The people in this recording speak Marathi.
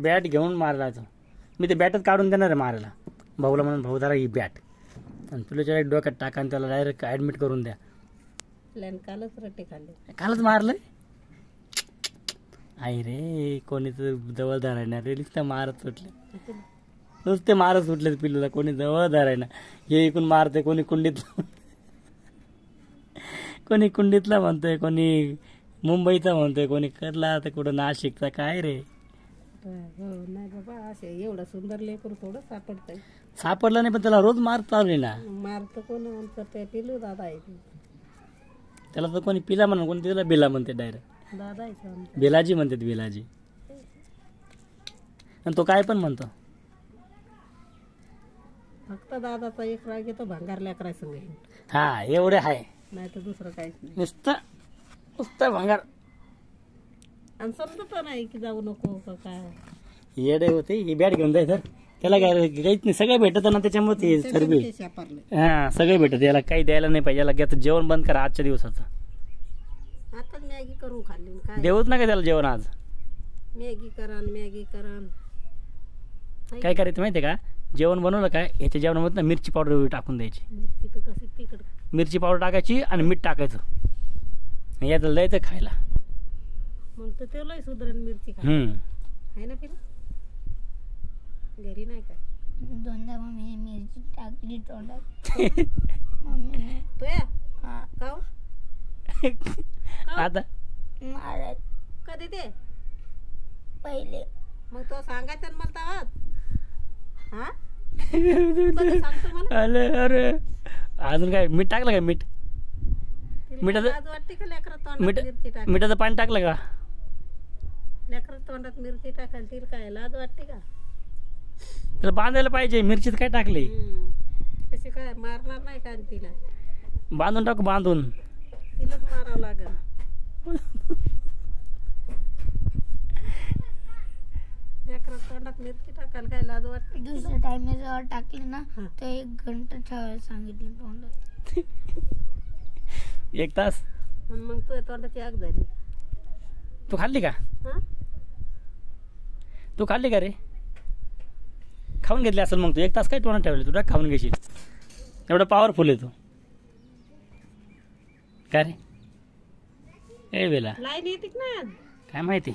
बॅट घेऊन मारला तो. मी ते बॅटच काढून देणार आहे मारायला. भाऊला म्हणून भाऊ जरा ही बॅट आणि तुला डोक्यात टाका आणि त्याला डायरेक्ट ॲडमिट करून द्या. कालच रट्टे खाल्ले. कालच मारलंय. आई रे कोणी तर जवळ धरायना रे नुसतं मारत सुटले. नुसते मारत सुटले पिल्लूला. कोणी जवळ धरायना. हे इकून मारते कोणी कुंडीतला कोणी कुंडीतला म्हणतोय कोणी मुंबईचा म्हणतोय कोणी करला तर कुठं नाशिकचा. काय रे नाही बाबा असे एवढं सुंदर लेकरू थोडं सापडतंय. सापडलं नाही पण त्याला रोज मार चालू ना. मारत कोण म्हणतं ते पिलू दादा आहे. त्याला तर कोणी पिला म्हणून कोणी त्याला बिला म्हणते डायरेक्ट. दादा आहे बेलाजी म्हणतात बेलाजी. आणि तो काय पण म्हणतो. फक्त दादाचा एक राग येतो भंगार लेकरा संग. हा एवढे आहे नाही तर दुसरं काहीच नाही. नुसतं भंगार. आणि समजत नाही की जाऊ नको का काय. येडे होते. ही बॅट घेऊन जाय तर त्याला काय काहीच नाही. सगळं भेटत ना त्याच्यामुळे ते सर्व हा सगळं भेटत. याला काही द्यायला नाही पाहिजे. याला घ्या जेवण बंद करा आजच्या दिवसाचं. आता मॅगी करून खाल्ली काय देऊच नका त्याला जेवण आज. मॅगी करा. काय करायचं माहितीये का. जेवण बनवलं काय याच्या जेवणामध्ये ना मिरची पावडर टाकून द्यायची. मिरची तर कशी तिखट. मिरची पावडर टाकायची आणि मीठ टाकायचं. याचं द्यायचं खायला. मग तर ते लय सुधरण मिरची आहे ना पिला. घरी नाही काय दोनदा मम्मी मिरची टाकली तोंडात. मम्मी तो या काव आता मारत कधी ते पहिले. मग तो सांगायचं ना मला तेव्हाच. हा कधी सांगतो मला. अरे अजून काय मीठ टाकलं का. मिठाचं आज वाटते का लेकरा तोंडात मिरची टाक. मिठाचं पाणी टाकलं का. लेकरा तोंडात मिरची टाकायला तिला काय लाज वाटते का. त्याला बांधायला पाहिजे. मिरचीत काय टाकली. कशी काय मारणार नाही का तिला. बांधून टाकू बांधून. तिलाच मारावं लागेल. लेकरा तोंडात मिरची टाकायला काय लाज वाटते. दुसऱ्या टाइमेवर टाकले ना तर 1 घंटा ठेवायला सांगितलं तोंडात. 1 तास. मग तू तोंडाची आग झाली. तू खाल्ली का. तू खाल्ली का रे. खाऊन घेतली असेल मग तू. 1 तास काय तोंडात ठेवले तुला खाऊन घेशील. एवढं पॉवरफुल आहे तू. काय रे ए बेला लाईन येते ना काय माहिती.